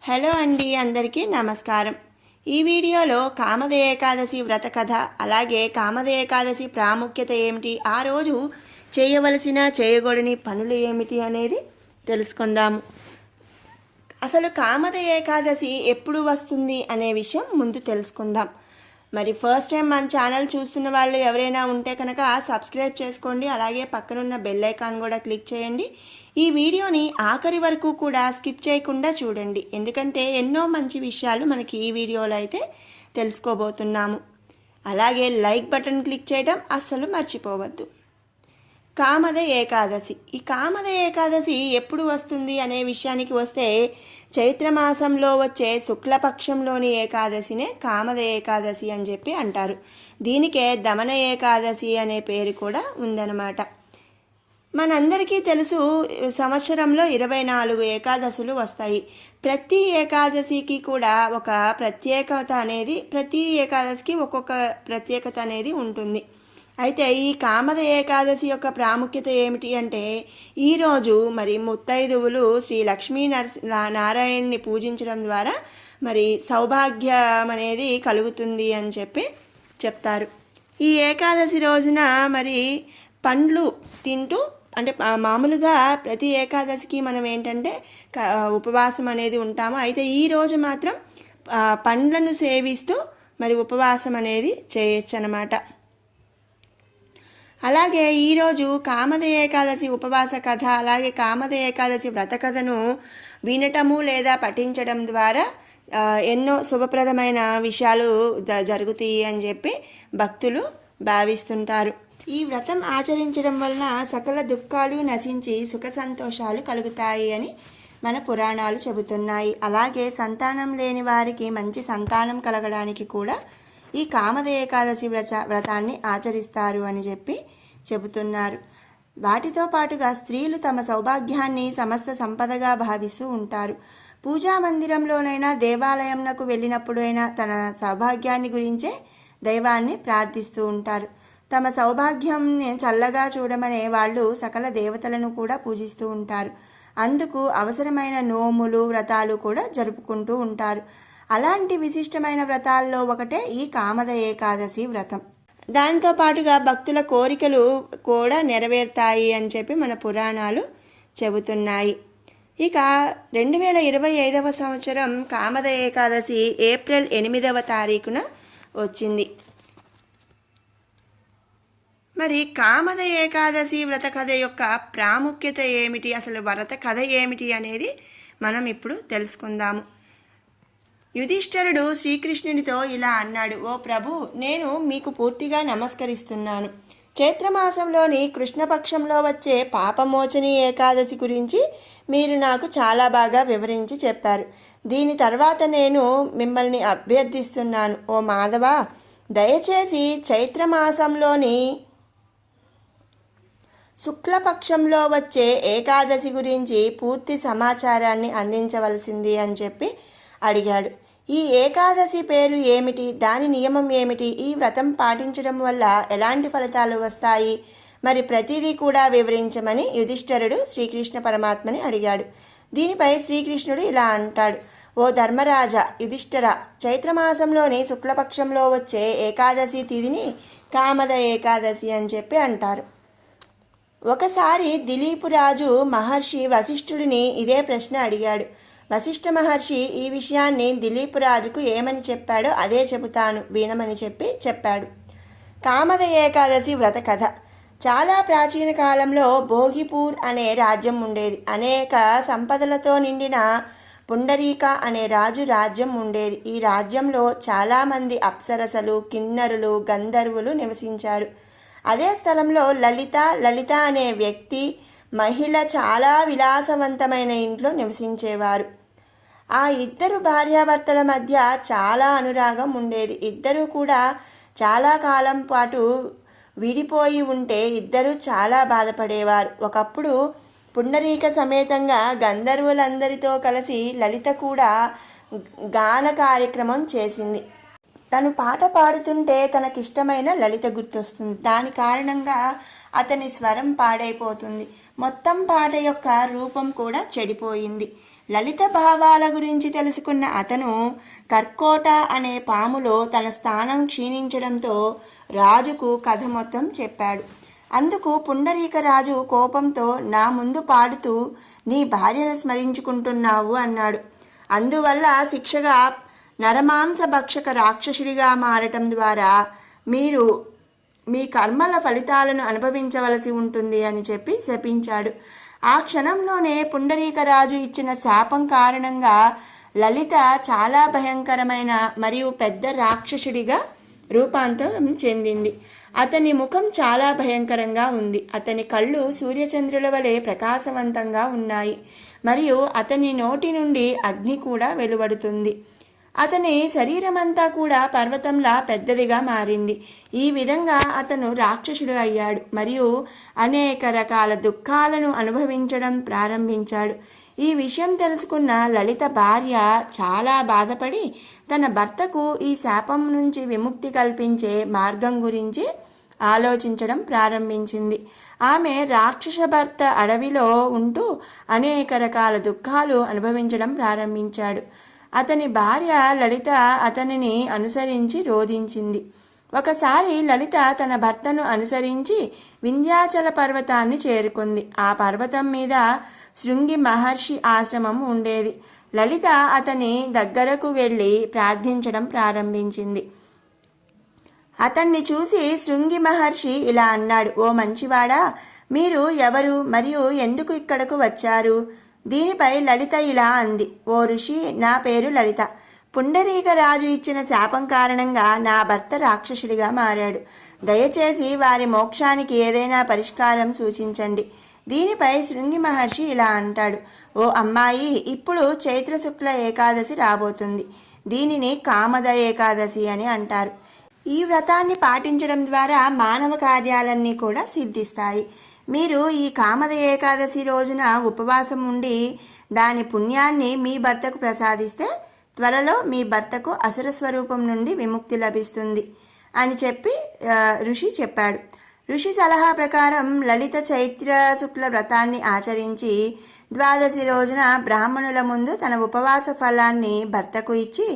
Hello అండి, అందరికీ నమస్కారం. ఈ వీడియోలో కామద ఏకాదశి వ్రత కథ, అలాగే కామద ఏకాదశి ప్రాముఖ్యత ఏమిటి, ఆ రోజు చేయవలసిన చేయకూడని పనులు ఏమిటి అనేది తెలుసుకుందాము. అసలు కామద ఏకాదశి ఎప్పుడు వస్తుంది అనే విషయం ముందు తెలుసుకుందాం. మరి ఫస్ట్ టైం మన ఛానల్ చూస్తున్న వాళ్ళు ఎవరైనా ఉంటే కనుక సబ్స్క్రైబ్ చేసుకోండి, అలాగే పక్కనున్న బెల్ ఐకాన్ కూడా క్లిక్ చేయండి. ఈ వీడియోని ఆఖరి వరకు కూడా స్కిప్ చేయకుండా చూడండి, ఎందుకంటే ఎన్నో మంచి విషయాలు మనకి ఈ వీడియోలో అయితే తెలుసుకోబోతున్నాము. అలాగే లైక్ బటన్ క్లిక్ చేయడం అస్సలు మర్చిపోవద్దు. కామద ఏకాదశి. ఈ కామద ఏకాదశి ఎప్పుడు వస్తుంది అనే విషయానికి వస్తే, చైత్రమాసంలో వచ్చే శుక్లపక్షంలోని ఏకాదశినే కామద ఏకాదశి అని చెప్పి అంటారు. దీనికే దమన ఏకాదశి అనే పేరు కూడా ఉందన్నమాట. మనందరికీ తెలుసు, సంవత్సరంలో 24 ఏకాదశులు వస్తాయి. ప్రతి ఏకాదశికి కూడా ఒక ప్రత్యేకత అనేది, ప్రతి ఏకాదశికి ఒక్కొక్క ప్రత్యేకత అనేది ఉంటుంది. అయితే ఈ కామద ఏకాదశి యొక్క ప్రాముఖ్యత ఏమిటి అంటే, ఈరోజు మరి ముత్తైదువులు శ్రీ లక్ష్మీ నారాయణ్ణి పూజించడం ద్వారా మరి సౌభాగ్యం అనేది కలుగుతుంది అని చెప్పి చెప్తారు. ఈ ఏకాదశి రోజున మరి పండ్లు తింటూ, అంటే మామూలుగా ప్రతి ఏకాదశికి మనం ఏంటంటే ఉపవాసం అనేది ఉంటాము. అయితే ఈరోజు మాత్రం పండ్లను సేవిస్తూ మరి ఉపవాసం అనేది చేయొచ్చు అన్నమాట. అలాగే ఈరోజు కామద ఏకాదశి ఉపవాస కథ, అలాగే కామద ఏకాదశి వ్రత కథను వినటము లేదా పఠించడం ద్వారా ఎన్నో శుభప్రదమైన విషయాలు జరుగుతాయి అని చెప్పి భక్తులు భావిస్తుంటారు. ఈ వ్రతం ఆచరించడం వలన సకల దుఃఖాలు నశించి సుఖ సంతోషాలు కలుగుతాయి అని మన పురాణాలు చెబుతున్నాయి. అలాగే సంతానం లేని వారికి మంచి సంతానం కలగడానికి కూడా ఈ కామద ఏకాదశి వ్రతాన్ని ఆచరిస్తారు అని చెప్పి చెబుతున్నారు. వాటితో పాటుగా స్త్రీలు తమ సౌభాగ్యాన్ని సమస్త సంపదగా భావిస్తూ ఉంటారు. పూజా మందిరంలోనైనా దేవాలయంకు వెళ్ళినప్పుడైనా తన సౌభాగ్యాన్ని గురించే దైవాన్ని ప్రార్థిస్తూ ఉంటారు. తమ సౌభాగ్యాన్ని చల్లగా చూడమనే వాళ్ళు సకల దేవతలను కూడా పూజిస్తూ ఉంటారు. అందుకు అవసరమైన నోములు, వ్రతాలు కూడా జరుపుకుంటూ ఉంటారు. అలాంటి విశిష్టమైన వ్రతాల్లో ఒకటే ఈ కామద ఏకాదశి వ్రతం. దాంతో పాటుగా భక్తుల కోరికలు కూడా నెరవేరుతాయి అని చెప్పి మన పురాణాలు చెబుతున్నాయి. ఇక 2025 సంవత్సరం కామద ఏకాదశి ఏప్రిల్ 8వ తారీఖున వచ్చింది. మరి కామద ఏకాదశి వ్రత కథ యొక్క ప్రాముఖ్యత ఏమిటి, అసలు వ్రత కథ ఏమిటి అనేది మనం ఇప్పుడు తెలుసుకుందాము. యుధిష్ఠిరుడు శ్రీకృష్ణునితో ఇలా అన్నాడు: ఓ ప్రభు, నేను మీకు పూర్తిగా నమస్కరిస్తున్నాను. చైత్రమాసంలోని కృష్ణపక్షంలో వచ్చే పాపమోచని ఏకాదశి గురించి మీరు నాకు చాలా బాగా వివరించి చెప్పారు. దీని తర్వాత నేను మిమ్మల్ని అభ్యర్థిస్తున్నాను, ఓ మాధవ, దయచేసి చైత్రమాసంలోని శుక్లపక్షంలో వచ్చే ఏకాదశి గురించి పూర్తి సమాచారాన్ని అందించవలసింది అని చెప్పి అడిగాడు. ఈ ఏకాదశి పేరు ఏమిటి, దాని నియమం ఏమిటి, ఈ వ్రతం పాటించడం వల్ల ఎలాంటి ఫలితాలు వస్తాయి, మరి ప్రతిదీ కూడా వివరించమని యుధిష్ఠిరుడు శ్రీకృష్ణ పరమాత్మని అడిగాడు. దీనిపై శ్రీకృష్ణుడు ఇలా అంటాడు: ఓ ధర్మరాజా యుధిష్ఠిర, చైత్రమాసంలోని శుక్లపక్షంలో వచ్చే ఏకాదశి తిథిని కామద ఏకాదశి అని చెప్పి అంటారు. ఒకసారి దిలీపురాజు మహర్షి వశిష్ఠుడిని ఇదే ప్రశ్న అడిగాడు. వశిష్ఠ మహర్షి ఈ విషయాన్ని దిలీపురాజుకు ఏమని చెప్పాడో అదే చెబుతాను, వినమని చెప్పాడు. కామద ఏకాదశి వ్రత కథ. చాలా ప్రాచీన కాలంలో భోగిపూర్ అనే రాజ్యం ఉండేది. అనేక సంపదలతో నిండిన పుండరీక అనే రాజు రాజ్యం ఉండేది. ఈ రాజ్యంలో చాలామంది అప్సరసలు, కిన్నరులు, గంధర్వులు నివసించారు. అదే స్థలంలో లలిత అనే వ్యక్తి, మహిళ చాలా విలాసవంతమైన ఇంట్లో నివసించేవారు. ఆ ఇద్దరు భార్యాభర్తల మధ్య చాలా అనురాగం ఉండేది. ఇద్దరు కూడా చాలా కాలం పాటు విడిపోయి ఉంటే ఇద్దరు చాలా బాధపడేవారు. ఒకప్పుడు పుండరీక సమేతంగా గంధర్వులందరితో కలిసి లలిత కూడా గాన కార్యక్రమం చేసింది. తను పాట పాడుతుంటే తనకిష్టమైన లలిత గుర్తొస్తుంది. దాని కారణంగా అతని స్వరం పాడైపోతుంది. మొత్తం పాట యొక్క రూపం కూడా చెడిపోయింది. లలిత భావాల గురించి తెలుసుకున్న అతను కర్కోట అనే పాములో తన స్థానం క్షీణించడంతో రాజుకు కథ మొత్తం చెప్పాడు. అందుకు పుండరీకరాజు కోపంతో నా ముందు పాడుతూ నీ భార్యను స్మరించుకుంటున్నావు అన్నాడు. అందువల్ల శిక్షగా నరమాంస భక్షక రాక్షసుడిగా మారటం ద్వారా మీరు మీ కర్మల ఫలితాలను అనుభవించవలసి ఉంటుంది అని చెప్పి శపించాడు. ఆ క్షణంలోనే పుండరీకరాజు ఇచ్చిన శాపం కారణంగా లలిత చాలా భయంకరమైన మరియు పెద్ద రాక్షసుడిగా రూపాంతరం చెందింది. అతని ముఖం చాలా భయంకరంగా ఉంది. అతని కళ్ళు సూర్యచంద్రుల వలె ప్రకాశవంతంగా ఉన్నాయి మరియు అతని నోటి నుండి అగ్ని కూడా వెలువడుతుంది. అతని శరీరమంతా కూడా పర్వతంలా పెద్దదిగా మారింది. ఈ విధంగా అతను రాక్షసుడు అయ్యాడు మరియు అనేక రకాల దుఃఖాలను అనుభవించడం ప్రారంభించాడు. ఈ విషయం తెలుసుకున్న లలిత భార్య చాలా బాధపడి తన భర్తకు ఈ శాపం నుంచి విముక్తి కల్పించే మార్గం గురించి ఆలోచించడం ప్రారంభించింది. ఆమె రాక్షస భర్త అడవిలో ఉంటూ అనేక రకాల దుఃఖాలు అనుభవించడం ప్రారంభించాడు. అతని భార్య లలిత అతనిని అనుసరించి రోధించింది. ఒకసారి లలిత తన భర్తను అనుసరించి వింధ్యాచల పర్వతాన్ని చేరుకుంది. ఆ పర్వతం మీద శృంగి మహర్షి ఆశ్రమం ఉండేది. లలిత అతని దగ్గరకు వెళ్ళి ప్రార్థించడం ప్రారంభించింది. అతన్ని చూసి శృంగి మహర్షి ఇలా అన్నాడు, ఓ మంచివాడా, మీరు ఎవరు మరియు ఎందుకు ఇక్కడకు వచ్చారు? దీనిపై లలిత ఇలా అంది, ఓ ఋషి, నా పేరు లలిత. పుండరీకరాజు ఇచ్చిన శాపం కారణంగా నా భర్త రాక్షసుడిగా మారాడు. దయచేసి వారి మోక్షానికి ఏదైనా పరిష్కారం సూచించండి. దీనిపై శృంగి మహర్షి ఇలా అంటాడు, ఓ అమ్మాయి, ఇప్పుడు చైత్ర శుక్ల ఏకాదశి రాబోతుంది. దీనిని కామద ఏకాదశి అని అంటారు. ఈ వ్రతాన్ని పాటించడం ద్వారా మానవ కార్యాలన్నీ కూడా సిద్ధిస్తాయి. మీరు ఈ కామద ఏకాదశి రోజున ఉపవాసం ఉండి దాని పుణ్యాన్ని మీ భర్తకు ప్రసాదిస్తే త్వరలో మీ భర్తకు అసుర స్వరూపం నుండి విముక్తి లభిస్తుంది అని చెప్పి ఋషి చెప్పాడు. ఋషి సలహా ప్రకారం లలిత చైత్ర శుక్ల వ్రతాన్ని ఆచరించి ద్వాదశి రోజున బ్రాహ్మణుల ముందు తన ఉపవాస ఫలాన్ని భర్తకు ఇచ్చి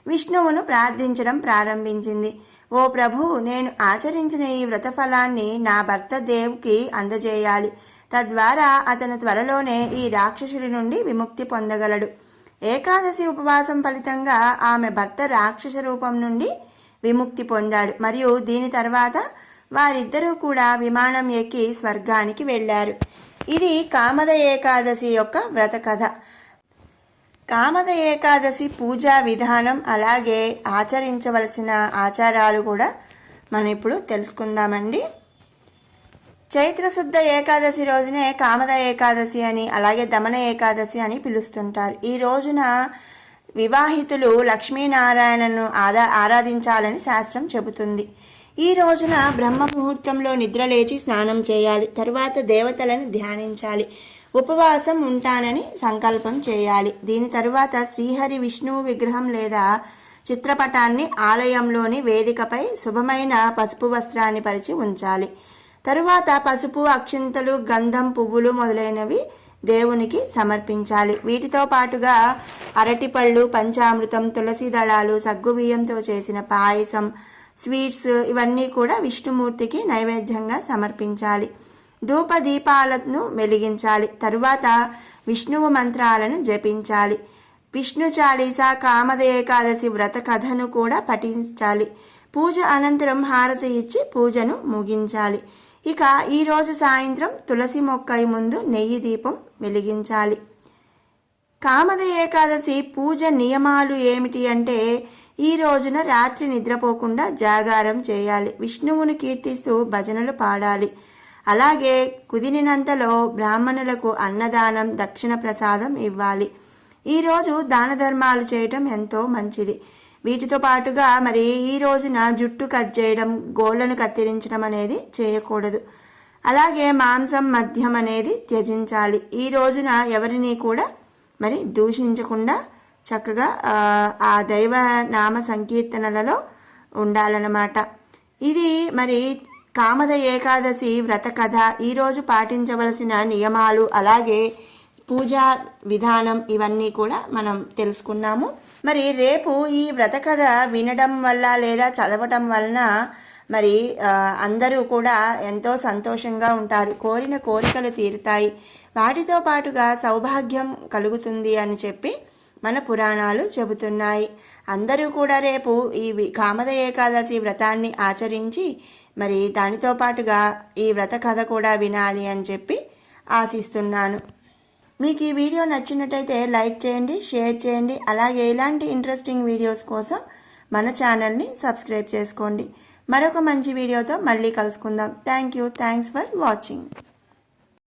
విష్ణువును ప్రార్థించడం ప్రారంభించింది. ఓ ప్రభు, నేను ఆచరించిన ఈ వ్రత ఫలాన్ని నా భర్త దేవుకి అందజేయాలి. తద్వారా అతను త్వరలోనే ఈ రాక్షసుడి నుండి విముక్తి పొందగలడు. ఏకాదశి ఉపవాసం ఫలితంగా ఆమె భర్త రాక్షస రూపం నుండి విముక్తి పొందాడు మరియు దీని తర్వాత వారిద్దరూ కూడా విమానం ఎక్కి స్వర్గానికి వెళ్ళారు. ఇది కామద ఏకాదశి యొక్క వ్రత కథ. కామద ఏకాదశి పూజా విధానం అలాగే ఆచరించవలసిన ఆచారాలు కూడా మనం ఇప్పుడు తెలుసుకుందామండి. చైత్రశుద్ధ ఏకాదశి రోజునే కామద ఏకాదశి అని అలాగే దమన ఏకాదశి అని పిలుస్తుంటారు. ఈ రోజున వివాహితులు లక్ష్మీనారాయణను ఆరాధించాలని శాస్త్రం చెబుతుంది. ఈ రోజున బ్రహ్మ ముహూర్తంలో నిద్రలేచి స్నానం చేయాలి. తర్వాత దేవతలను ధ్యానించాలి. ఉపవాసం ఉంటానని సంకల్పం చేయాలి. దీని తరువాత శ్రీహరి విష్ణువు విగ్రహం లేదా చిత్రపటాన్ని ఆలయంలోని వేదికపై శుభమైన పసుపు వస్త్రాన్ని పరిచి ఉంచాలి. తరువాత పసుపు, అక్షింతలు, గంధం, పువ్వులు మొదలైనవి దేవునికి సమర్పించాలి. వీటితో పాటుగా అరటిపళ్ళు, పంచామృతం, తులసి దళాలు, సగ్గుబియ్యంతో చేసిన పాయసం, స్వీట్స్ ఇవన్నీ కూడా విష్ణుమూర్తికి నైవేద్యంగా సమర్పించాలి. ధూప దీపాలను వెలిగించాలి. తరువాత విష్ణువు మంత్రాలను జపించాలి. విష్ణు చాలీసా, కామద ఏకాదశి వ్రత కథను కూడా పఠించాలి. పూజ అనంతరం హారతి ఇచ్చి పూజను ముగించాలి. ఇక ఈరోజు సాయంత్రం తులసి మొక్క ముందు నెయ్యి దీపం వెలిగించాలి. కామద ఏకాదశి పూజ నియమాలు ఏమిటి అంటే, ఈ రోజున రాత్రి నిద్రపోకుండా జాగారం చేయాలి. విష్ణువుని కీర్తిస్తూ భజనలు పాడాలి. అలాగే కుదిరినంతలో బ్రాహ్మణులకు అన్నదానం, దక్షిణ ప్రసాదం ఇవ్వాలి. ఈరోజు దాన ధర్మాలు చేయటం ఎంతో మంచిది. వీటితో పాటుగా మరి ఈ రోజున జుట్టు కట్ చేయడం, గోళ్లను కత్తిరించడం అనేది చేయకూడదు. అలాగే మాంసం, మద్యం అనేది త్యజించాలి. ఈ రోజున ఎవరిని కూడా మరి దూషించకుండా చక్కగా ఆ దైవ నామ సంకీర్తనలలో ఉండాలన్నమాట. ఇది మరి కామద ఏకాదశి వ్రత కథ. ఈరోజు పాటించవలసిన నియమాలు అలాగే పూజా విధానం ఇవన్నీ కూడా మనం తెలుసుకున్నాము. మరి రేపు ఈ వ్రత కథ వినడం వల్ల లేదా చదవటం వలన మరి అందరూ కూడా ఎంతో సంతోషంగా ఉంటారు, కోరిన కోరికలు తీరుతాయి, వాటితో పాటుగా సౌభాగ్యం కలుగుతుంది అని చెప్పి మన పురాణాలు చెబుతున్నాయి. అందరూ కూడా రేపు ఈ కామద ఏకాదశి వ్రతాన్ని ఆచరించి మరి దానితో పాటుగా ఈ వ్రత కథ కూడా వినాలి అని చెప్పి ఆశిస్తున్నాను. మీకు ఈ వీడియో నచ్చినట్టయితే లైక్ చేయండి, షేర్ చేయండి. అలాగే ఇలాంటి ఇంట్రెస్టింగ్ వీడియోస్ కోసం మన ఛానల్ని సబ్స్క్రైబ్ చేసుకోండి. మరొక మంచి వీడియోతో మళ్ళీ కలుసుకుందాం. Thanks for watching.